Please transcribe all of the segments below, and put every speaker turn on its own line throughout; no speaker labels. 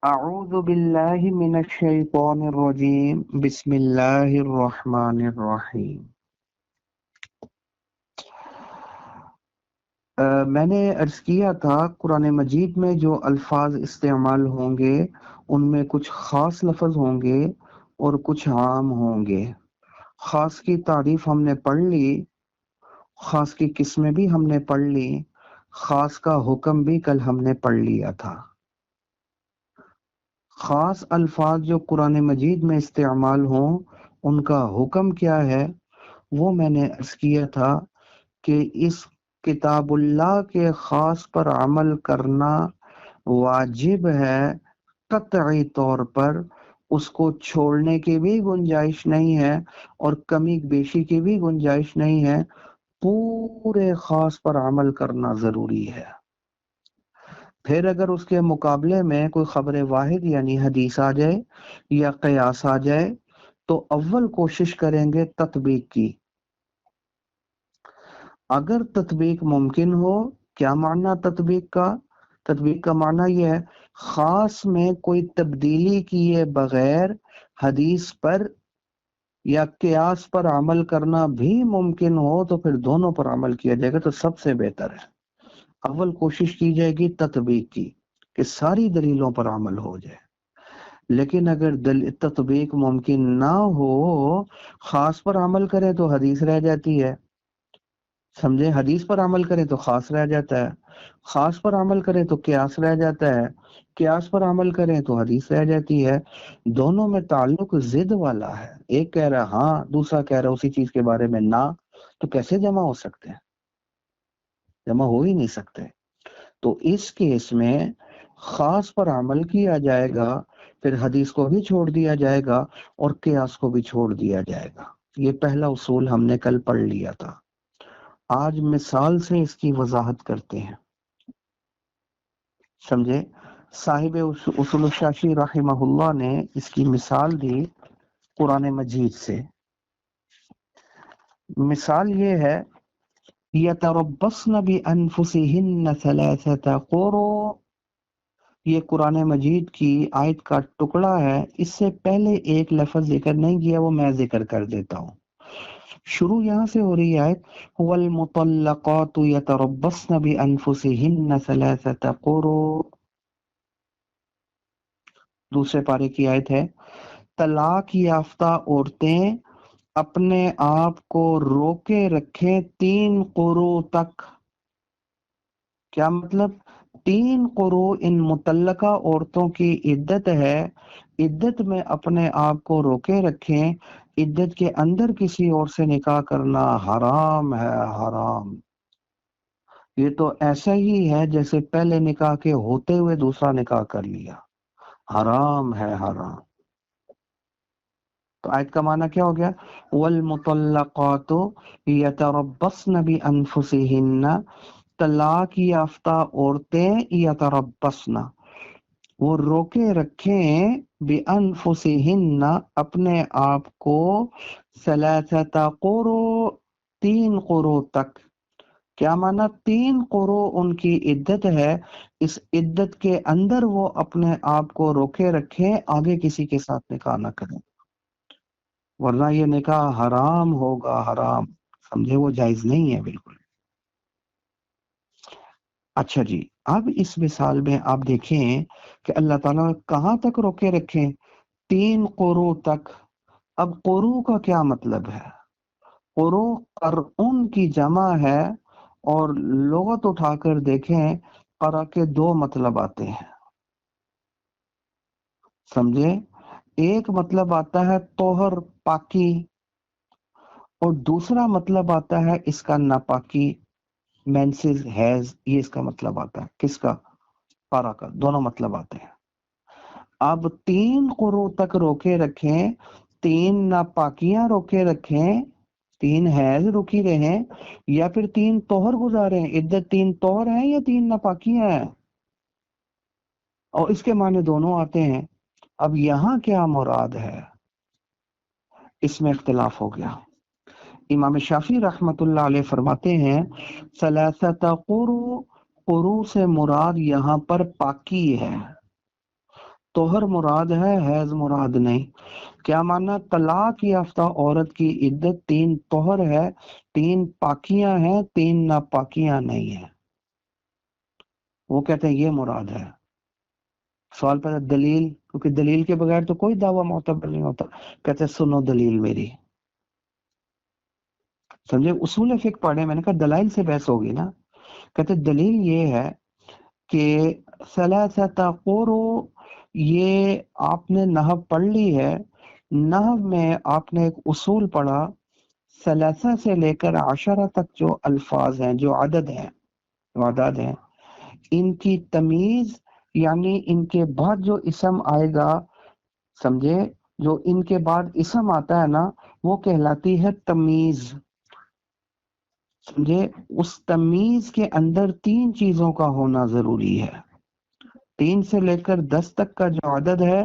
اعوذ باللہ من الشیطان الرجیم بسم اللہ الرحمن الرحیم۔ میں نے عرض کیا تھا قرآن مجید میں جو الفاظ استعمال ہوں گے ان میں کچھ خاص لفظ ہوں گے اور کچھ عام ہوں گے۔ خاص کی تعریف ہم نے پڑھ لی، خاص کی قسمیں بھی ہم نے پڑھ لی، خاص کا حکم بھی کل ہم نے پڑھ لیا تھا۔ خاص الفاظ جو قرآن مجید میں استعمال ہوں ان کا حکم کیا ہے وہ میں نے عرض کیا تھا کہ اس کتاب اللہ کے خاص پر عمل کرنا واجب ہے، قطعی طور پر اس کو چھوڑنے کی بھی گنجائش نہیں ہے اور کمی بیشی کی بھی گنجائش نہیں ہے، پورے خاص پر عمل کرنا ضروری ہے۔ پھر اگر اس کے مقابلے میں کوئی خبر واحد یعنی حدیث آ جائے یا قیاس آ جائے تو اول کوشش کریں گے تطبیق کی۔ اگر تطبیق ممکن ہو، کیا معنی تطبیق کا؟ تطبیق کا معنی یہ ہے خاص میں کوئی تبدیلی کیے بغیر حدیث پر یا قیاس پر عمل کرنا بھی ممکن ہو تو پھر دونوں پر عمل کیا جائے گا تو سب سے بہتر ہے۔ اول کوشش کی جائے گی تطبیق کی کہ ساری دلیلوں پر عمل ہو جائے، لیکن اگر تطبیق ممکن نہ ہو، خاص پر عمل کریں تو حدیث رہ جاتی ہے، سمجھے؟ حدیث پر عمل کریں تو خاص رہ جاتا ہے، خاص پر عمل کریں تو قیاس رہ جاتا ہے، قیاس پر عمل کریں تو حدیث رہ جاتی ہے۔ دونوں میں تعلق ضد والا ہے، ایک کہہ رہا ہاں، دوسرا کہہ رہا اسی چیز کے بارے میں نہ، تو کیسے جمع ہو سکتے ہیں؟ جمع ہو ہی نہیں سکتے۔ تو اس کیس میں خاص پر عمل کیا جائے گا، پھر حدیث کو بھی چھوڑ دیا جائے گا اور قیاس کو بھی چھوڑ دیا جائے گا۔ یہ پہلا اصول ہم نے کل پڑھ لیا تھا۔ آج مثال سے اس کی وضاحت کرتے ہیں، سمجھے؟ صاحب اصول الشاشی رحمہ اللہ نے اس کی مثال دی قرآن مجید سے۔ مثال یہ ہے یتربصن بانفسہن ثلاثۃ قروء، یہ قرآن مجید کی آیت کا ٹکڑا ہے، اس سے پہلے ایک لفظ ذکر نہیں کیا، وہ میں ذکر کر دیتا ہوں۔ شروع یہاں سے ہو رہی ہے آیت والمطلقات یتربصن بانفسہن ثلاثۃ قروء، دوسرے پارے کی آیت ہے طلاق یافتہ عورتیں اپنے آپ کو روکے رکھیں 3 قروء تک۔ کیا مطلب؟ 3 قروء ان مطلقہ عورتوں کی عدت ہے، عدت میں اپنے آپ کو روکے رکھیں، عدت کے اندر کسی اور سے نکاح کرنا حرام ہے، حرام۔ یہ تو ایسا ہی ہے جیسے پہلے نکاح کے ہوتے ہوئے دوسرا نکاح کر لیا، حرام ہے، حرام۔ تو آیت کا معنی کیا ہو گیا؟ والمطلقات یتربصن بانفسہن، طلاق یافتہ عورتیں یتربصن، وہ روکے رکھیں بانفسہن، اپنے آپ کو، ثلاثۃ قروء، 3 قروء تک۔ کیا معنی؟ 3 قروء ان کی عدت ہے، اس عدت کے اندر وہ اپنے آپ کو روکے رکھیں، آگے کسی کے ساتھ نکاح نہ کریں، ورنہ یہ نکاح حرام ہوگا، حرام، سمجھے؟ وہ جائز نہیں ہے بالکل۔ اچھا جی، اب اس مثال میں آپ دیکھیں کہ اللہ تعالیٰ کہاں تک روکے رکھیں؟ 3 قروء تک۔ اب قروء کا کیا مطلب ہے؟ قروء قرء کی جمع ہے، اور لغت اٹھا کر دیکھیں قرء کے 2 مطلب آتے ہیں، سمجھے؟ ایک مطلب آتا ہے طہر، پاکی، اور دوسرا مطلب آتا ہے اس کا ناپاکی، مینسز، حیض، یہ اس کا مطلب آتا ہے۔ کس کا؟ قرء کا، دونوں مطلب آتے ہیں۔ اب 3 قروء تک روکے رکھیں، 3 ناپاکیاں روکے رکھیں، 3 حیض رکی رہیں، یا پھر 3 طہر گزاریں، عدت 3 طہر ہیں یا 3 ناپاکیاں ہیں، اور اس کے معنی دونوں آتے ہیں۔ اب یہاں کیا مراد ہے، اس میں اختلاف ہو گیا۔ امام شافعی رحمت اللہ علیہ فرماتے ہیں ثلاثۃ قروء، قروء سے مراد یہاں پر پاکی ہے، طہر مراد ہے، حیض مراد نہیں۔ کیا معنی؟ طلاق یافتہ عورت کی عدت 3 طہر ہے، 3 پاکیاں ہیں، 3 ناپاکیاں نہیں ہیں۔ وہ کہتے ہیں یہ مراد ہے۔ سوال پر دلیل، کیونکہ دلیل کے بغیر تو کوئی دعویٰ معتبر نہیں ہوتا۔ کہتے ہیں سنو دلیل میری، سمجھے؟ اصول فقہ پڑھے، میں نے کہا دلائل سے بحث ہوگی نا۔ کہتے دلیل یہ ہے کہ ثلاثۃ قروء، یہ آپ نے نحو پڑھ لی ہے، نحو میں آپ نے ایک اصول پڑھا، ثلاثہ سے لے کر عشرہ تک جو الفاظ ہیں، جو عدد ہیں، جو اعداد ہیں، ان کی تمیز، یعنی ان کے بعد جو اسم آئے گا، سمجھے؟ جو ان کے بعد اسم آتا ہے نا، وہ کہلاتی ہے تمیز، سمجھے؟ اس تمیز کے اندر 3 چیزوں کا ہونا ضروری ہے۔ 3 سے لے کر 10 تک کا جو عدد ہے،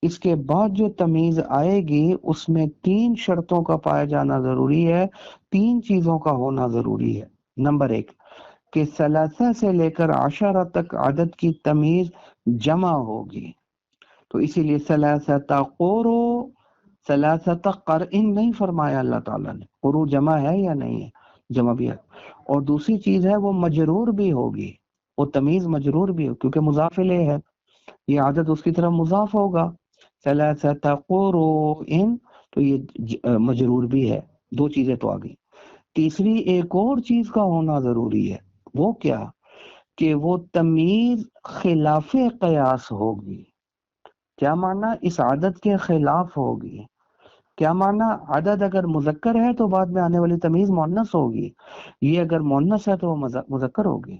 اس کے بعد جو تمیز آئے گی اس میں 3 شرطوں کا پایا جانا ضروری ہے، 3 چیزوں کا ہونا ضروری ہے۔ نمبر 1 کہ ثلاثہ سے لے کر عشرہ تک عدد کی تمیز جمع ہوگی، تو اسی لیے ثلاثۃ قروء، ثلاثۃ قرء نہیں فرمایا اللہ تعالیٰ نے۔ قروء جمع ہے یا نہیں ہے؟ جمع بھی ہے۔ اور دوسری چیز ہے وہ مجرور بھی ہوگی، وہ تمیز مجرور بھی ہو، کیونکہ مضاف الیہ ہے، یہ عدد اس کی طرف مضاف ہوگا۔ ثلاثۃ قروء، تو یہ مجرور بھی ہے۔ 2 چیزیں تو آ گئی۔ تیسری ایک اور چیز کا ہونا ضروری ہے، وہ کیا؟ کہ وہ تمیز خلاف قیاس ہوگی۔ کیا معنی؟ اس عدد کے خلاف ہوگی۔ کیا معنی؟ عدد اگر مذکر ہے تو بعد میں آنے والی تمیز مؤنث ہوگی، یہ اگر مؤنث ہے تو وہ مذکر ہوگی،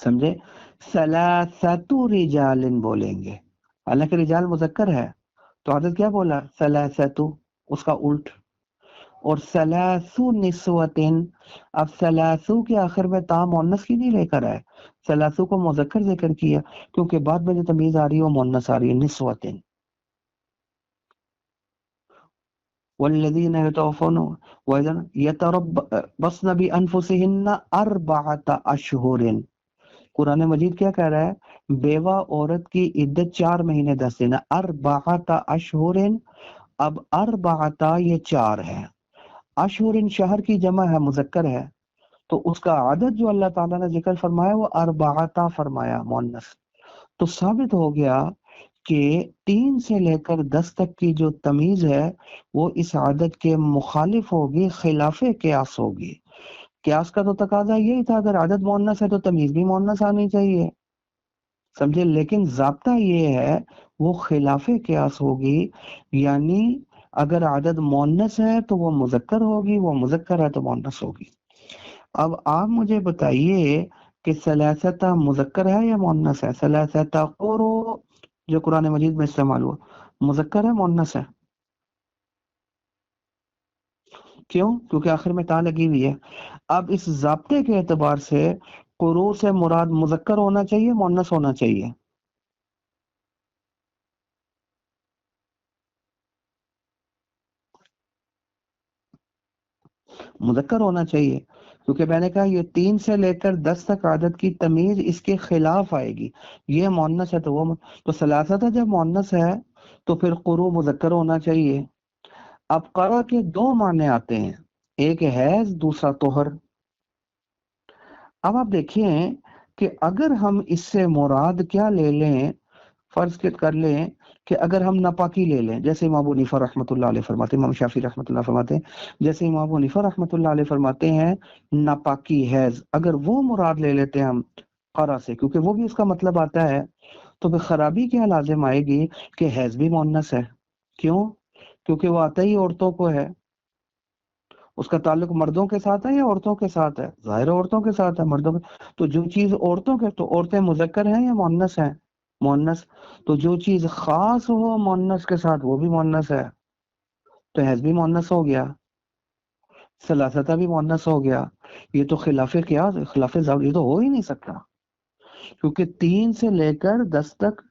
سمجھے؟ ثلاثۃ رجال بولیں گے، حالانکہ رجال مذکر ہے، تو عدد کیا بولا؟ ثلاثۃ، اس کا الٹ۔ اور ثلاث نسوۃ، اب ثلاثو کے آخر میں تا مؤنث کی نہیں لے کر آئے، ثلاثو کو مذکر ذکر کیا، کیونکہ بعد میں جو تمیز آ رہی ہے وہ مؤنث آ رہی ہے، نسوۃ۔ والذین یتوفون یتربصن بانفسہن 4 اشہر، قرآن مجید کیا کہہ رہا ہے؟ بیوہ عورت کی عدت 4 مہینے 10 دن، 4 اشہر۔ اب 4 یہ 4 ہے، اشہر شہر کی جمع ہے، مذکر ہے، تو اس کا عدد جو اللہ تعالیٰ نے ذکر فرمایا وہ 4 فرمایا، مؤنث۔ تو ثابت ہو گیا کہ 3 سے لے کر 10 تک کی جو تمیز ہے وہ اس عدد کے مخالف ہوگی، خلاف قیاس ہوگی۔ قیاس کا تو تقاضا یہی تھا، اگر عدد مؤنث ہے تو تمیز بھی مؤنث آنی چاہیے، سمجھے؟ لیکن ضابطہ یہ ہے وہ خلاف قیاس ہوگی، یعنی اگر عدد مؤنث ہے تو وہ مذکر ہوگی، وہ مذکر ہے تو مؤنث ہوگی۔ اب آپ مجھے بتائیے کہ ثلاثۃ مذکر ہے یا مؤنث ہے؟ ثلاثۃ قروء جو قرآن مجید میں استعمال ہوا، مذکر ہے مؤنث ہے؟ کیوں؟ کیونکہ آخر میں تا لگی ہوئی ہے۔ اب اس ضابطے کے اعتبار سے قروء سے مراد مذکر ہونا چاہیے، مؤنث ہونا چاہیے؟ مذکر ہونا چاہیے، کیونکہ میں نے کہا یہ 3 سے لے کر 10 تک عدد کی تمیز اس کے خلاف آئے گی، یہ مؤنث ہے تو وہ تو ثلاثت جب مؤنث ہے تو پھر قروء مذکر ہونا چاہیے۔ اب قرأ کے 2 معنی آتے ہیں، ایک حیض، دوسرا طہر۔ اب آپ دیکھیں کہ اگر ہم اس سے مراد کیا لے لیں، فرض کر لیں کہ اگر ہم ناپاکی لے لیں، جیسے امام ابو حنیفہ رحمۃ اللہ علیہ فرماتے ہیں، امام شافعی رحمۃ اللہ فرماتے ہیں، جیسے امام ابو حنیفہ رحمۃ اللہ علیہ فرماتے ہیں ناپاکی حیض، اگر وہ مراد لے لیتے ہیں ہم قرأ سے، کیونکہ وہ بھی اس کا مطلب آتا ہے، تو پھر خرابی کیا لازم آئے گی کہ حیض بھی مؤنث ہے۔ کیوں؟ کیونکہ وہ آتا ہی عورتوں کو ہے، اس کا تعلق مردوں کے ساتھ ہے یا عورتوں کے ساتھ ہے؟ ظاہر عورتوں کے ساتھ ہے، مردوں کے، تو جو چیز عورتوں کے، تو عورتیں مذکر ہیں یا مؤنث ہیں؟ مؤنث۔ تو جو چیز خاص ہو مؤنث کے ساتھ وہ بھی مؤنث ہے، تو حیض بھی مؤنث ہو گیا، ثلاثتہ بھی مؤنث ہو گیا۔ یہ تو خلاف قیاس، خلاف ضابطہ، یہ تو ہو ہی نہیں سکتا، کیونکہ 3 سے لے کر 10 تک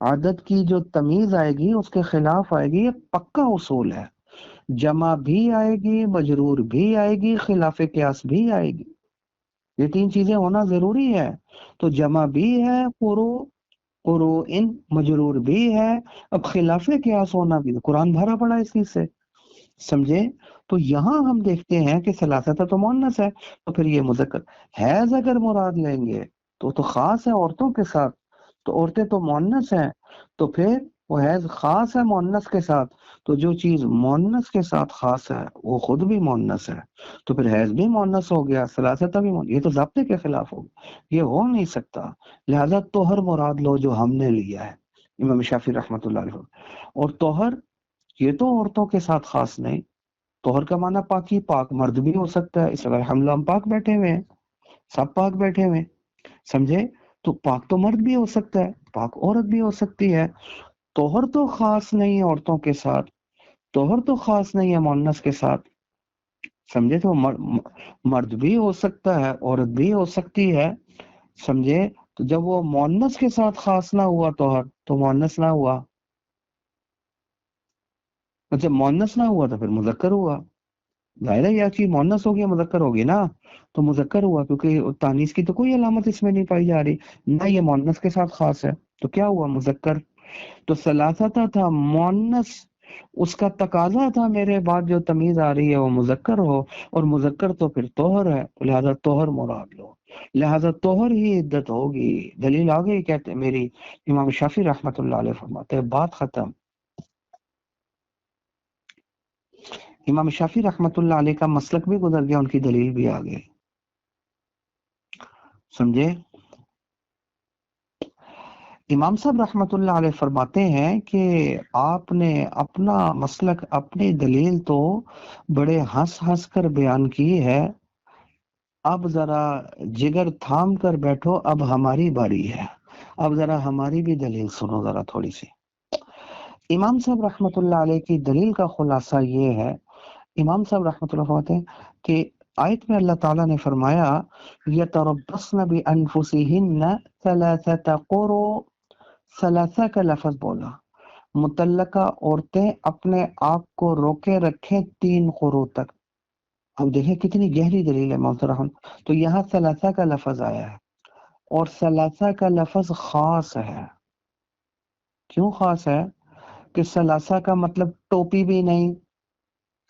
عدد کی جو تمیز آئے گی اس کے خلاف آئے گی، یہ پکا اصول ہے، جمع بھی آئے گی، مجرور بھی آئے گی، خلاف قیاس بھی آئے گی، یہ 3 چیزیں ہونا ضروری ہے۔ تو جمع بھی ہے قروء، قروئن مجرور بھی ہے، اب خلاف قیاس ہونا بھی، قرآن بھرا پڑا اس چیز سے، سمجھے؟ تو یہاں ہم دیکھتے ہیں کہ ثلاثہ تو مؤنث ہے، تو پھر یہ مذکر حیض اگر مراد لیں گے تو خاص ہے عورتوں کے ساتھ، تو عورتیں تو مؤنث ہیں، تو پھر وہ حیض خاص ہے مؤنث کے ساتھ، تو جو چیز مؤنث کے ساتھ خاص ہے وہ خود بھی مؤنث ہے، تو پھر حیض بھی مؤنث ہو گیا، ثلاثہ بھی مؤنث، یہ تو ضابطے کے خلاف ہو گیا، یہ ہو نہیں سکتا، لہذا طہر مراد لو جو ہم نے لیا ہے امام شافعی رحمۃ اللہ علیہ، اور طہر یہ تو عورتوں کے ساتھ خاص نہیں، طہر کا معنی پاکی، پاک مرد بھی ہو سکتا ہے، اس وقت ہم پاک بیٹھے ہوئے ہیں، سب پاک بیٹھے ہوئے ہیں، سمجھے؟ تو پاک تو مرد بھی ہو سکتا ہے، پاک عورت بھی ہو سکتی ہے، طہر تو خاص نہیں ہے عورتوں کے ساتھ، طہر تو خاص نہیں ہے مؤنث کے ساتھ، سمجھے؟ تو مرد بھی ہو سکتا ہے، عورت بھی ہو سکتی ہے، سمجھے؟ تو جب وہ مؤنث کے ساتھ خاص نہ ہوا طہر تو مؤنث نہ ہوا، جب مؤنث نہ ہوا تو پھر مذکر ہوا، ظاہر ہے یہ چیز مؤنث ہوگی مذکر ہوگی نا، تو مذکر ہوا، کیونکہ تانیث کی تو کوئی علامت اس میں نہیں پائی جا رہی، نہ یہ مؤنث کے ساتھ خاص ہے، تو کیا ہوا؟ مذکر۔ تو ثلاثہ تھا مؤنث، اس کا تقاضا تھا میرے بعد جو تمیز آ رہی ہے وہ مذکر ہو، اور مذکر تو پھر طہر ہے، لہذا طہر مراد لو، لہذا طہر ہی عدت ہوگی، دلیل آ گئی کہتے ہیں میری، امام شافعی رحمۃ اللہ علیہ فرماتے ہیں بات ختم۔ امام شافعی رحمۃ اللہ علیہ کا مسلک بھی گزر گیا، ان کی دلیل بھی آ گئی، سمجھے؟ امام صاحب رحمۃ اللہ علیہ فرماتے ہیں کہ آپ نے اپنا مسلک، اپنی دلیل تو بڑے ہنس ہنس کر بیان کی ہے، اب ذرا جگر تھام کر بیٹھو، اب ہماری باری ہے، اب ذرا ہماری بھی دلیل سنو ذرا تھوڑی سی۔ امام صاحب رحمۃ اللہ علیہ کی دلیل کا خلاصہ یہ ہے، امام صاحب رحمۃ اللہ فرماتے ہیں کہ آیت میں اللہ تعالیٰ نے فرمایا یتربصن بانفسہن ثلاثۃ قروء، ثلاثہ کا لفظ بولا، متعلقہ عورتیں اپنے آپ کو روکے رکھیں 3 قروء تک، اب دیکھیں کتنی گہری دلیل ہے محترم، تو یہاں ثلاثہ کا لفظ آیا ہے، اور ثلاثہ کا لفظ خاص ہے، کیوں خاص ہے؟ کہ ثلاثہ کا مطلب ٹوپی بھی نہیں،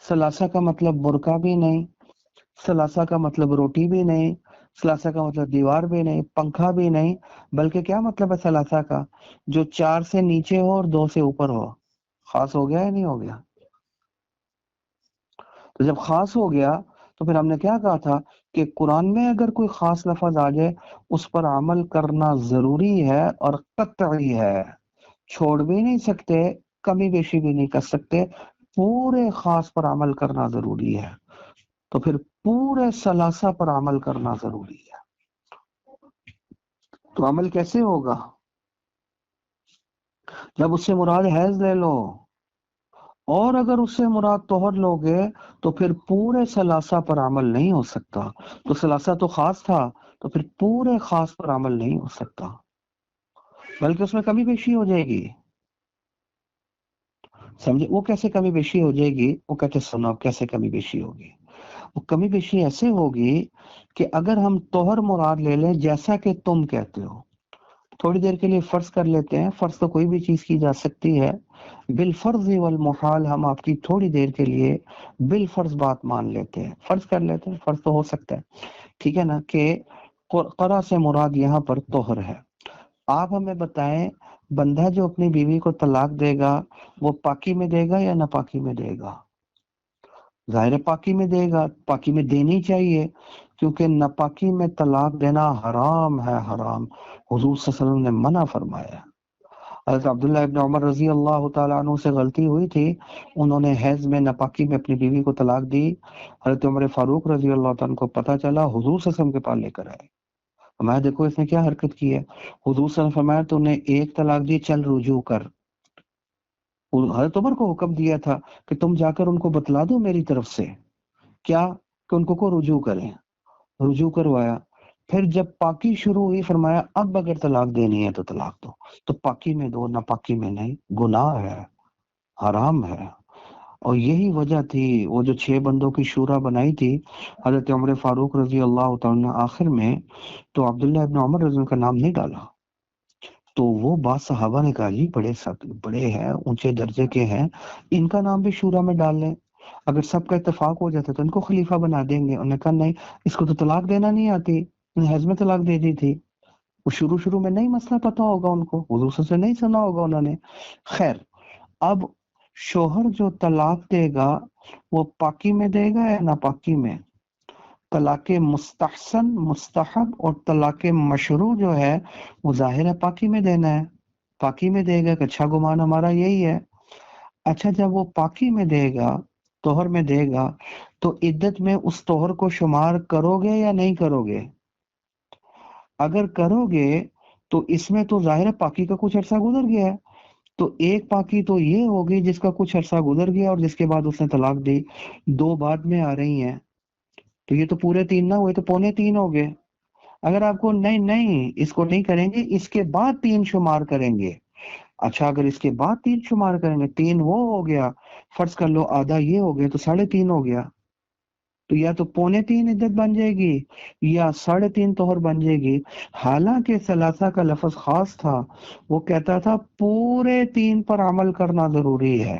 ثلاثہ کا مطلب برقع بھی نہیں، ثلاثہ کا مطلب روٹی بھی نہیں، ثلاثہ کا مطلب دیوار بھی نہیں، پنکھا بھی نہیں، بلکہ کیا مطلب ہے ثلاثہ کا؟ جو 4 سے نیچے ہو اور 2 سے اوپر ہو، خاص ہو گیا یا نہیں ہو گیا؟ تو جب خاص ہو گیا تو پھر ہم نے کیا کہا تھا کہ قرآن میں اگر کوئی خاص لفظ آ جائے اس پر عمل کرنا ضروری ہے اور قطعی ہے، چھوڑ بھی نہیں سکتے، کمی بیشی بھی نہیں کر سکتے، پورے خاص پر عمل کرنا ضروری ہے، تو پھر پورے ثلاثہ پر عمل کرنا ضروری ہے، تو عمل کیسے ہوگا؟ جب اس سے مراد حیض لے لو، اور اگر اس سے مراد طہر لوگے تو پھر پورے ثلاثہ پر عمل نہیں ہو سکتا، تو ثلاثہ تو خاص تھا، تو پھر پورے خاص پر عمل نہیں ہو سکتا، بلکہ اس میں کمی بیشی ہو جائے گی، سمجھے؟ وہ کیسے کمی بیشی ہو جائے گی؟ وہ کہتے سنو کیسے کمی بیشی ہوگی، وہ کمی بیشی ایسے ہوگی کہ اگر ہم طہر مراد لے لیں جیسا کہ تم کہتے ہو، تھوڑی دیر کے لیے فرض کر لیتے ہیں، فرض تو کوئی بھی چیز کی جا سکتی ہے، بالفرض والمحال ہم آپ کی تھوڑی دیر کے لیے بالفرض بات مان لیتے ہیں، فرض کر لیتے ہیں، فرض تو ہو سکتا ہے، ٹھیک ہے نا، کہ قرآن سے مراد یہاں پر طہر ہے، آپ ہمیں بتائیں بندہ جو اپنی بیوی کو طلاق دے گا وہ پاکی میں دے گا یا ناپاکی میں دے گا؟ ظاہر پاکی میں دے گا، پاکی میں دینی چاہیے، کیونکہ ناپاکی میں طلاق دینا حرام ہے، حرام، حضور صلی اللہ علیہ وسلم نے منع فرمایا۔ حضرت عبداللہ ابن عمر رضی اللہ تعالیٰ عنہ سے غلطی ہوئی تھی، انہوں نے حیض میں ناپاکی میں اپنی بیوی کو طلاق دی، حضرت عمر فاروق رضی اللہ تعالیٰ عنہ کو پتہ چلا، حضور صلی اللہ علیہ وسلم کے پاس لے کر آئے، فرمایا دیکھو اس نے کیا حرکت کی ہے، حضور صلی اللہ علیہ وسلم نے فرمایا تو نے ایک طلاق دی، چل رجوع کر، حضرت عمر کو حکم دیا تھا کہ تم جا کر ان کو بتلا دو میری طرف سے، کیا کہ ان کو رجوع کریں، رجوع کروایا، پھر جب پاکی شروع ہوئی فرمایا اب اگر طلاق دینی ہے تو طلاق دو، تو پاکی میں دو، نہ پاکی میں نہیں، گناہ ہے، حرام ہے، اور یہی وجہ تھی وہ جو 6 بندوں کی شورا بنائی تھی حضرت عمر فاروق رضی اللہ تعالیٰ عنہ آخر میں، تو عبداللہ ابن عمر رضی اللہ کا نام نہیں ڈالا، تو وہ بعض صحابہ نے کہا جی بڑے ہیں، اونچے درجے کے ہیں، ان کا نام بھی شورا میں ڈال لیں، اگر سب کا اتفاق ہو جاتا تو ان کو خلیفہ بنا دیں گے۔ انہوں نے کہا نہیں، اس کو تو طلاق دینا نہیں آتی، حیض میں طلاق دے دی تھی۔ وہ شروع میں نہیں مسئلہ پتا ہوگا ان کو، حضور صلی اللہ علیہ وسلم سے نہیں سنا ہوگا انہوں نے۔ خیر، اب شوہر جو طلاق دے گا وہ پاکی میں دے گا یا ناپاکی میں؟ طلاق مستحسن، مستحب اور طلاق مشروع جو ہے وہ ظاہر ہے پاکی میں دینا ہے، پاکی میں دے گا کہ اچھا گمان ہمارا یہی ہے۔ اچھا، جب وہ پاکی میں دے گا، طہر میں دے گا، تو عدت میں اس طہر کو شمار کرو گے یا نہیں کرو گے؟ اگر کرو گے تو اس میں تو ظاہر ہے پاکی کا کچھ عرصہ گزر گیا ہے، تو ایک پاکی تو یہ ہوگی جس کا کچھ عرصہ گزر گیا اور جس کے بعد اس نے طلاق دی، دو بعد میں آ رہی ہیں، تو یہ تو پورے 3 نہ ہوئے، تو پونے 3 ہو گئے۔ اگر آپ کو نہیں اس کو نہیں کریں گے، اس کے بعد 3 شمار کریں گے، اچھا اگر اس کے بعد 3 شمار کریں گے، 3 وہ ہو گیا، فرض کر لو آدھا یہ ہو گیا، تو 3.5 ہو گیا، تو یا تو پونے 3 عدت بن جائے گی یا 3.5 طہر بن جائے گی۔ حالانکہ ثلاثہ کا لفظ خاص تھا، وہ کہتا تھا پورے 3 پر عمل کرنا ضروری ہے،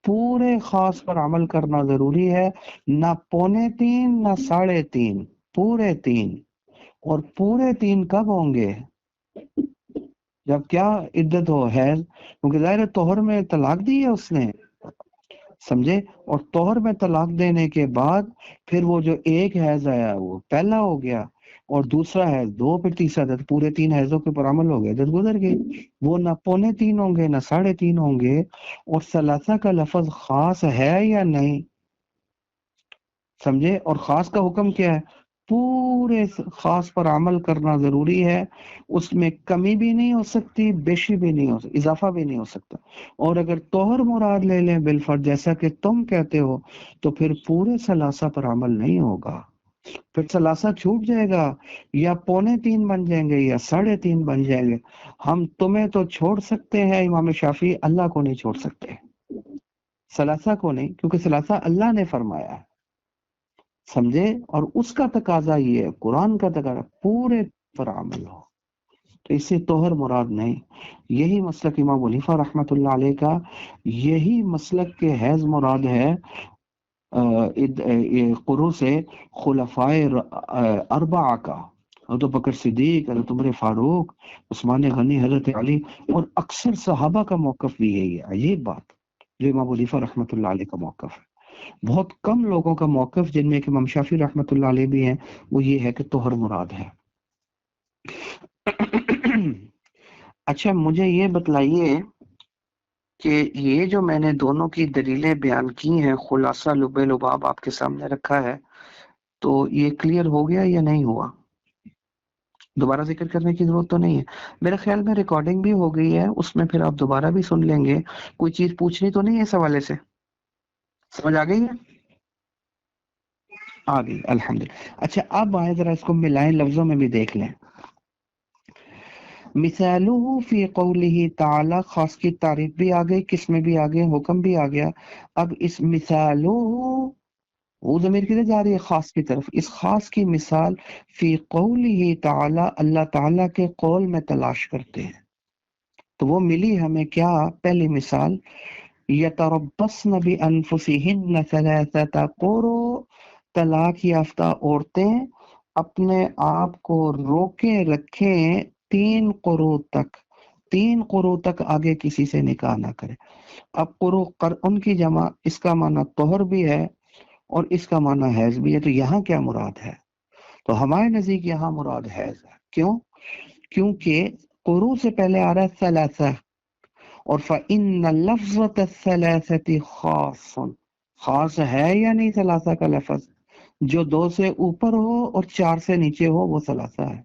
پورے خاص پر عمل کرنا ضروری ہے، نہ پونے 3 نہ 3.5، پورے 3۔ اور پورے 3 کب ہوں گے؟ جب کیا عدت ہو؟ حیض، کیونکہ ظاہر طہر میں طلاق دی ہے اس نے، سمجھے؟ اور طہر میں طلاق دینے کے بعد پھر وہ جو ایک حیض آیا وہ پہلا ہو گیا، اور دوسرا حیض 2، پھر تیسرا تھا، پورے 3 حیضوں کے پر عمل ہو گیا، عدت گزر گئی۔ وہ نہ پونے 3 ہوں گے نہ 3.5 ہوں گے۔ اور ثلاثہ کا لفظ خاص ہے یا نہیں؟ سمجھے؟ اور خاص کا حکم کیا ہے؟ پورے خاص پر عمل کرنا ضروری ہے، اس میں کمی بھی نہیں ہو سکتی، بیشی بھی نہیں ہو سکتی، اضافہ بھی نہیں ہو سکتا۔ اور اگر طہر مراد لے لیں بالفرض جیسا کہ تم کہتے ہو، تو پھر پورے ثلاثہ پر عمل نہیں ہوگا، پھر ثلاثہ چھوٹ جائے گا، یا پونے 3 بن جائیں گے یا 3.5 بن جائیں گے۔ ہم تمہیں تو چھوڑ سکتے ہیں امام شافعی، اللہ کو نہیں چھوڑ سکتے، ثلاثہ کو نہیں، کیونکہ ثلاثہ اللہ نے فرمایا ہے، سمجھے؟ اور اس کا تقاضا یہ ہے، قرآن کا تقاضا پورے پر عمل ہو، تو اس سے طہر مراد نہیں۔ یہی مسلک امام ابو حنیفہ رحمۃ اللہ علیہ کا، یہی مسلک کے حیض مراد ہے قروء سے خلفائے اربعہ کا، حضرت بکر صدیق، حضرت عمر فاروق، عثمان غنی، حضرت علی، اور اکثر صحابہ کا موقف بھی یہی ہے۔ عجیب بات، جو امام ابو حنیفہ رحمۃ اللہ علیہ کا موقف ہے۔ بہت کم لوگوں کا موقف، جن میں کہ امام شافعی رحمۃ اللہ علیہ بھی ہیں، وہ یہ ہے کہ طہر مراد ہے۔ اچھا، مجھے یہ بتلائیے کہ یہ جو میں نے دونوں کی دلیلیں بیان کی ہیں، خلاصہ لب لباب آپ کے سامنے رکھا ہے، تو یہ کلیئر ہو گیا یا نہیں ہوا؟ دوبارہ ذکر کرنے کی ضرورت تو نہیں ہے میرے خیال میں، ریکارڈنگ بھی ہو گئی ہے، اس میں پھر آپ دوبارہ بھی سن لیں گے۔ کوئی چیز پوچھنی تو نہیں ہے اس حوالے سے؟ سمجھ آ گئی ہے؟ آ گئی، الحمدللہ۔ اچھا، اب آئے ذرا اس کو ملائیں، لفظوں میں بھی دیکھ لیں۔ مثالہ فی قولہ تعالی، خاص کی تعریف بھی آ گئی، قسم بھی آ گئے، حکم بھی آ گیا۔ اب اس مثالہ، وہ ضمیر کدھر جا رہی ہے؟ خاص کی طرف۔ اس خاص کی مثال فی قولہ تعالی، اللہ تعالی کے قول میں تلاش کرتے ہیں، تو وہ ملی ہمیں کیا؟ پہلی مثال، یتربصن بانفسہن ثلاثۃ قروء، طلاق یافتہ عورتیں اپنے آپ کو روکے رکھیں 3 قروء تک، 3 قروء تک آگے کسی سے نکاح نہ کرے۔ اب قروء قرء کی جمع، اس کا معنی طہر بھی ہے اور اس کا معنی حیض بھی ہے، تو یہاں کیا مراد ہے؟ تو ہمارے نزدیک یہاں مراد حیض ہے۔ کیوں؟ کیونکہ قروء سے پہلے آ رہا ہے ثلاثہ، اور فَإِنَّ لَفْظَةَ الثَّلَاثَةِ خاص، خاص ہے یا نہیں ثلاثہ کا لفظ؟ جو 2 سے اوپر ہو اور 4 سے نیچے ہو وہ ثلاثہ ہے۔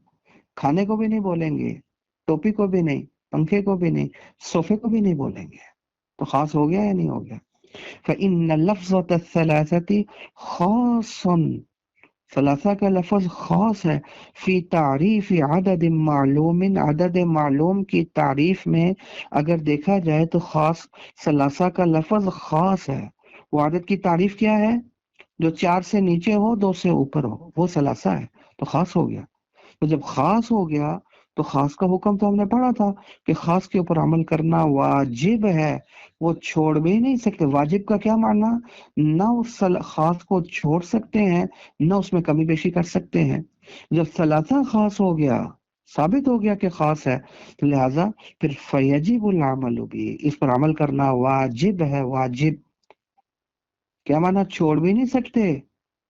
کھانے کو بھی نہیں بولیں گے، ٹوپی کو بھی نہیں، پنکھے کو بھی نہیں، صوفے کو بھی نہیں بولیں گے، تو خاص ہو گیا یا نہیں ہو گیا؟ فَإِنَّ لَفْظَةَ الثَّلَاثَةِ خاصٌ، ثلاثہ کا لفظ خاص ہے، فی تعریف عدد معلوم، عدد معلوم کی تعریف میں اگر دیکھا جائے تو خاص، ثلاثہ کا لفظ خاص ہے۔ وہ عدد کی تعریف کیا ہے؟ جو 4 سے نیچے ہو، 2 سے اوپر ہو، وہ ثلاثہ ہے، تو خاص ہو گیا۔ تو جب خاص ہو گیا تو خاص کا حکم تو ہم نے پڑھا تھا کہ خاص کے اوپر عمل کرنا واجب ہے، وہ چھوڑ بھی نہیں سکتے۔ واجب کا کیا معنی؟ نہ اس خاص کو چھوڑ سکتے ہیں، نہ اس میں کمی بیشی کر سکتے ہیں۔ جب ثلاثہ خاص ہو گیا، ثابت ہو گیا کہ خاص ہے، تو لہذا پھر فیجب العمل بھی، اس پر عمل کرنا واجب ہے۔ واجب کیا معنی؟ چھوڑ بھی نہیں سکتے۔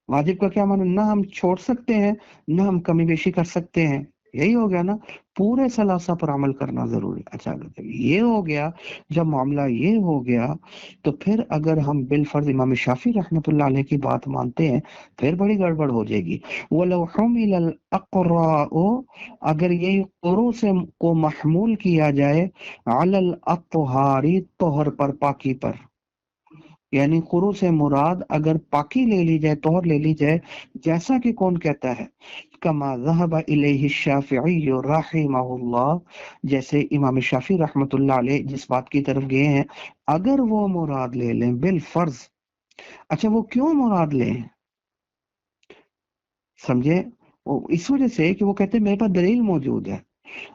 واجب کا کیا معنی؟ نہ ہم چھوڑ سکتے ہیں، نہ ہم کمی بیشی کر سکتے ہیں۔ یہی ہو گیا نا، پورے ثلاثہ پر عمل کرنا ضروری۔ اچھا یہ ہو گیا، جب معاملہ یہ ہو گیا تو پھر اگر ہم بالفرض امام شافعی رحمۃ اللہ علیہ کی بات مانتے ہیں، پھر بڑی گڑبڑ ہو جائے گی۔ وَلَوْ حُمِلَ الْأَقْرَاءُ، اگر یہ قروء سے کو محمول کیا جائے، عَلَى الْأَطْهَارِ، طہر پر، پاکی پر، یعنی قروء سے مراد اگر پاکی لے لی جائے، طہر لے لی جائے، جیسا کہ کون کہتا ہے؟ کما ذهب الیہ الشافعی رحمہ اللہ، جیسے امام شافعی رحمۃ اللہ علیہ جس بات کی طرف گئے ہیں، اگر وہ مراد لے لیں بالفرض۔ اچھا وہ کیوں مراد لیں؟ سمجھے؟ اس وجہ سے کہ وہ کہتے ہیں میرے پاس دلیل موجود ہے۔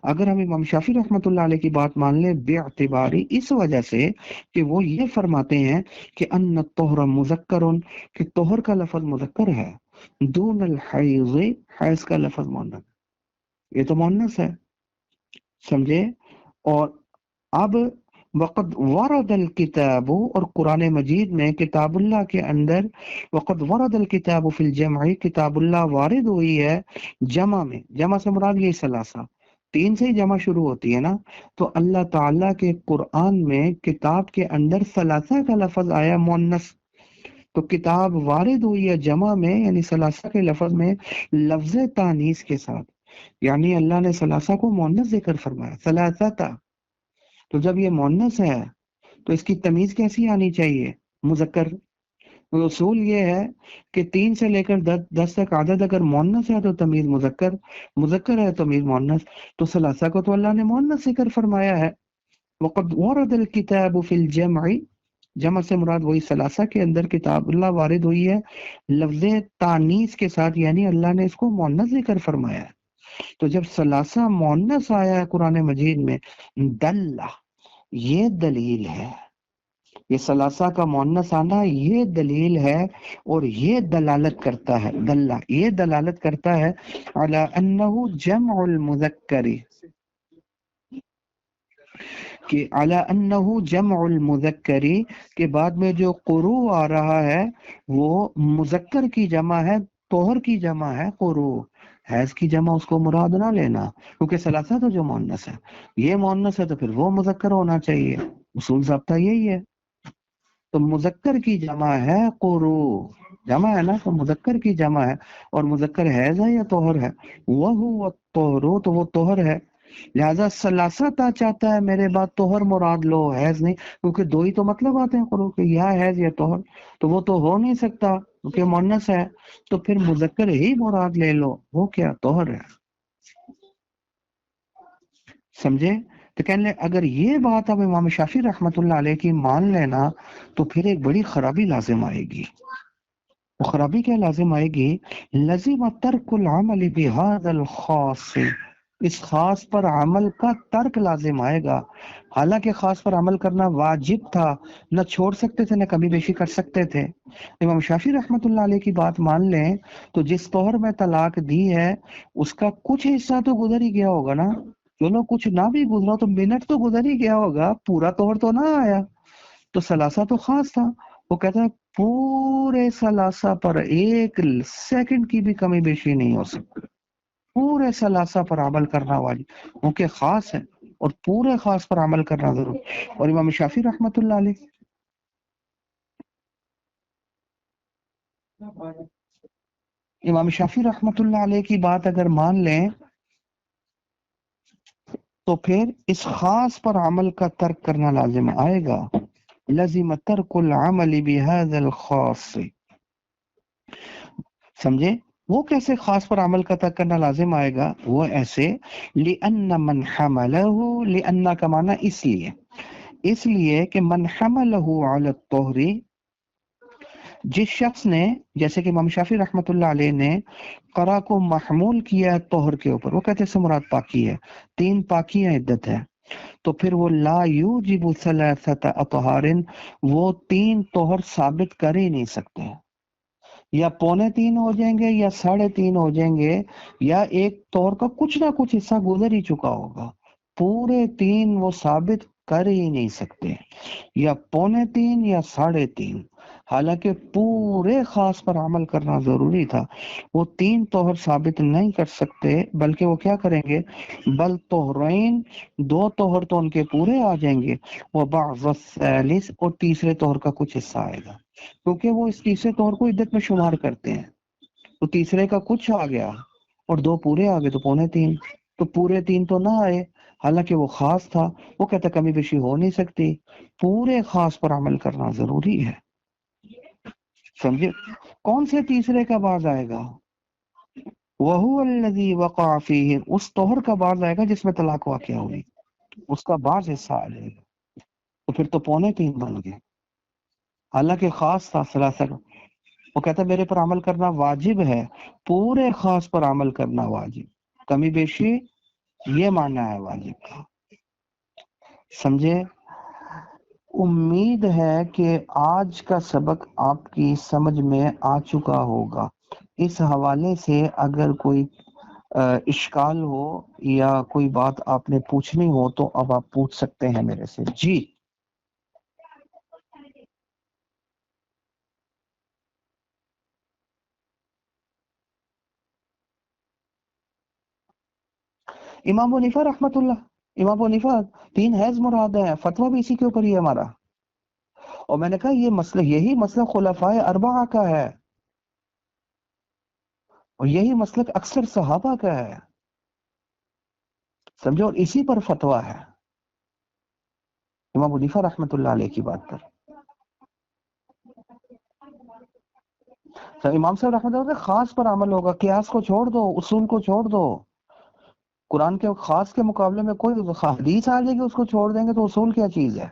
اگر ہم امام شافعی رحمۃ اللہ علیہ کی بات مان لیں بے اعتباری، اس وجہ سے کہ وہ یہ فرماتے ہیں کہ ان الطہر مذکر، کہ طہر کا لفظ مذکر ہے، دون الحیض، حیض کا لفظ مؤنث، یہ تو مؤنث ہے، سمجھے؟ اور اب وقد ورد الکتاب، اور قرآن مجید میں کتاب اللہ کے اندر وقد ورد الکتاب فی الجمع، کتاب اللہ وارد ہوئی ہے جمع میں۔ جمع سے مراد یہ ثلاثہ، تین سے ہی جمع شروع ہوتی ہے نا، تو اللہ تعالیٰ کے قرآن میں کتاب کے اندر ثلاثہ کا لفظ آیا مؤنث، تو کتاب وارد ہوئی ہے جمع میں، یعنی ثلاثہ کے لفظ میں لفظ تانیث کے ساتھ، یعنی اللہ نے ثلاثہ کو مؤنث ذکر فرمایا، ثلاثہ۔ تو جب یہ مؤنث ہے تو اس کی تمیز کیسی آنی چاہیے؟ مذکر۔ اصول یہ ہے کہ 3 سے لے کر 10 تک عدد اگر مؤنث ہے تو تمیز مذکر، مذکر ہے تو تمیز مؤنث، تو ثلاثہ کو تو اللہ نے مؤنث ذکر فرمایا ہے۔ وقد ورد الکتاب فی الجمع، جمع سے مراد وہی ثلاثہ کے اندر کتاب اللہ وارد ہوئی ہے لفظ تانیث کے ساتھ، یعنی اللہ نے اس کو مؤنث ذکر فرمایا ہے۔ تو جب ثلاثہ مؤنث آیا ہے قرآن مجید میں، دلہ، یہ دلیل ہے، یہ ثلاثہ کا مؤنث آنا یہ دلیل ہے، اور یہ دلالت کرتا ہے، دلہ یہ دلالت کرتا ہے علی انہ جمع المذکر، کہ علی انہ جمع المذکری، کے بعد میں جو قروء آ رہا ہے وہ مذکر کی جمع ہے، طہر کی جمع ہے قروء، حیض کی جمع اس کو مراد نہ لینا، کیونکہ ثلاثہ تو جو مؤنث ہے، یہ مؤنث ہے تو پھر وہ مذکر ہونا چاہیے، اصول ضابطہ یہی ہے۔ تو مذکر کی جمع ہے قروء، جمع ہے نا، تو مذکر کی جمع ہے، اور مذکر حیض ہے یا طہر ہے؟ وَهُوَ الطَّهْرُ، تو وہ طہر ہے، لہذا ثلاثہ تا چاہتا ہے میرے بعد طہر مراد لو، حیض نہیں، کیونکہ دو ہی تو مطلب آتے ہیں قروء کے، یا حیض یا طہر، تو وہ تو ہو نہیں سکتا کیونکہ مؤنث ہے، تو پھر مذکر ہی مراد لے لو، وہ کیا؟ طہر ہے، سمجھے؟ تو کہنے اگر یہ بات اب امام شافعی رحمۃ اللہ علیہ کی مان لینا تو پھر ایک بڑی خرابی لازم آئے گی۔ وہ خرابی کیا لازم آئے گی؟ لزم ترک العمل بهذا الخاص، اس خاص پر عمل کا ترک لازم آئے گا، حالانکہ خاص پر عمل کرنا واجب تھا، نہ چھوڑ سکتے تھے نہ کمی بیشی کر سکتے تھے۔ امام شافعی رحمۃ اللہ علیہ کی بات مان لیں تو جس طہر میں طلاق دی ہے اس کا کچھ حصہ تو گزر ہی گیا ہوگا نا، چلو کچھ نہ بھی گزرا تو منٹ تو گزر ہی گیا ہوگا، پورا طہر تو نہ آیا، تو ثلاثہ تو خاص تھا۔ وہ کہتا ہے پورے ثلاثہ پر ایک سیکنڈ کی بھی کمی بیشی نہیں ہو سکتی، پورے ثلاثہ پر عمل کرنا واجب، کیونکہ خاص ہے اور پورے خاص پر عمل کرنا ضرور۔ اور امام شافعی رحمۃ اللہ علیہ، امام شافعی رحمۃ اللہ علیہ کی بات اگر مان لیں تو پھر اس خاص پر عمل کا ترک کرنا لازم آئے گا، لزم ترک العمل بهذا الخاص، سمجھے؟ وہ کیسے خاص پر عمل کا ترک کرنا لازم آئے گا؟ وہ ایسے، لأن من حملہ، لأن کا معنی اس لیے کہ من حملہ علی الطہر، جس شخص نے، جیسے کہ امام شافعی رحمۃ اللہ علیہ نے قرا کو محمول کیا ہے طہر کے اوپر، وہ کہتے ہیں سے مراد پاکی ہے، 3 پاکیاں عدت ہے، تو پھر وہ لا یوجب ثلاثۃ اطہار، وہ 3 طہر ثابت کر ہی نہیں سکتے، یا 2.25 ہو جائیں گے یا 3.5 ہو جائیں گے، یا ایک طور کا کچھ نہ کچھ حصہ گزر ہی چکا ہوگا، پورے 3 وہ ثابت کر ہی نہیں سکتے، یا 2.25 یا 3.5، حالانکہ پورے خاص پر عمل کرنا ضروری تھا، وہ 3 طہر ثابت نہیں کر سکتے، بلکہ وہ کیا کریں گے، بل طہرین، 2 طہر تو ان کے پورے آ جائیں گے، وہ بعض الثالث، اور تیسرے طہر کا کچھ حصہ آئے گا، کیونکہ وہ اس تیسرے طور کو عدت میں شمار کرتے ہیں، تو تیسرے کا کچھ آ گیا اور 2 پورے آ گئے تو 2.25، تو پورے 3 تو نہ آئے، حالانکہ وہ خاص تھا، وہ کہتا کمی بیشی ہو نہیں سکتی، پورے خاص پر عمل کرنا ضروری ہے، سمجھے؟ کون سے تیسرے کا باز آئے گا؟ وَهُوَ الَّذِي وَقَعَ فِيهِ، اس طہر کا باز آئے گا جس میں طلاق واقع ہوئی، اس کا باز حصہ آ جائے گا، تو پھر تو 2.25 بن گئے، حالانکہ خاص تھا ثلاثہ کا، وہ کہتا ہے میرے پر عمل کرنا واجب ہے، پورے خاص پر عمل کرنا واجب، کمی بیشی یہ ماننا ہے واجب کا، سمجھے؟ امید ہے کہ آج کا سبق آپ کی سمجھ میں آ چکا ہوگا، اس حوالے سے اگر کوئی اشکال ہو یا کوئی بات آپ نے پوچھنی ہو تو اب آپ پوچھ سکتے ہیں میرے سے۔ جی امام حنیفہ رحمت اللہ، امام حنیفہ 3 حیض مراد ہے، فتویٰ بھی اسی کے اوپر ہی ہے ہمارا، اور میں نے کہا یہ مسئلہ، یہی مسئلہ خلفائے اربعہ کا ہے، اور یہی مسلک اکثر صحابہ کا ہے، سمجھو، اور اسی پر فتویٰ ہے امام حنیفہ رحمت اللہ علیہ کی بات پر۔ تو امام صاحب رحمت اللہ علیہ خاص پر عمل ہوگا، قیاس کو چھوڑ دو، اصول کو چھوڑ دو، قرآن کے خاص کے مقابلے میں کوئی حدیث آ جائے گی اس کو چھوڑ دیں گے تو اصول کیا چیز ہے؟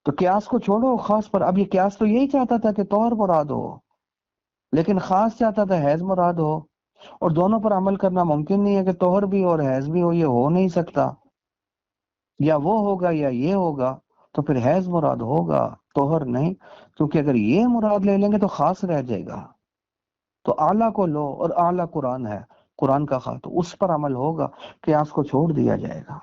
تو قیاس کو چھوڑو، خاص پر، اب یہ قیاس تو یہی چاہتا تھا کہ طہر مراد ہو، لیکن خاص چاہتا تھا حیض مراد ہو، اور دونوں پر عمل کرنا ممکن نہیں ہے کہ طہر بھی اور حیض بھی ہو، یہ ہو نہیں سکتا، یا وہ ہوگا یا یہ ہوگا، تو پھر حیض مراد ہوگا، طہر نہیں، کیونکہ اگر یہ مراد لے لیں گے تو خاص رہ جائے گا، تو اعلیٰ کو لو، اور اعلیٰ قرآن ہے، قرآن کا خاص، تو اس پر عمل ہوگا، قیاس کو چھوڑ دیا جائے گا۔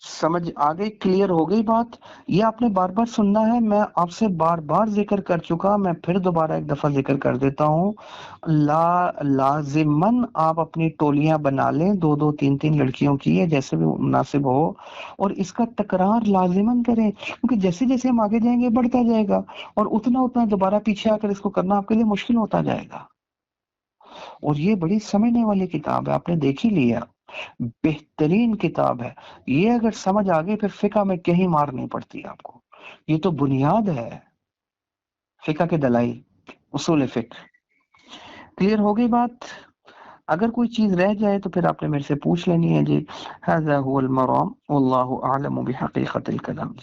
سمجھ آگے، کلیئر ہو گئی بات؟ یہ آپ نے بار بار سننا ہے، میں آپ سے بار بار ذکر کر چکا، میں پھر دوبارہ ایک دفعہ ذکر کر دیتا ہوں، لازماً آپ اپنی ٹولیاں بنا لیں، 2 2 3 3 لڑکیوں کی، یا جیسے بھی مناسب ہو، اور اس کا تکرار لازماً کریں، کیونکہ جیسے جیسے ہم آگے جائیں گے بڑھتا جائے گا، اور اتنا اتنا دوبارہ پیچھے آ کر اس کو کرنا آپ کے لیے مشکل ہوتا جائے گا، اور یہ بڑی سمجھنے والی کتاب ہے، آپ نے دیکھ ہی لیا، بہترین کتاب ہے، یہ اگر سمجھ آ گئی پھر فقہ میں کہیں مار نہیں پڑتی آپ کو، یہ تو بنیاد ہے فقہ کے دلائل، اصول فقہ۔ کلیئر ہو گئی بات؟ اگر کوئی چیز رہ جائے تو پھر آپ نے میرے سے پوچھ لینی ہے۔ جی، هذا هو المرام واللہ اعلم بحقیقت الکلام۔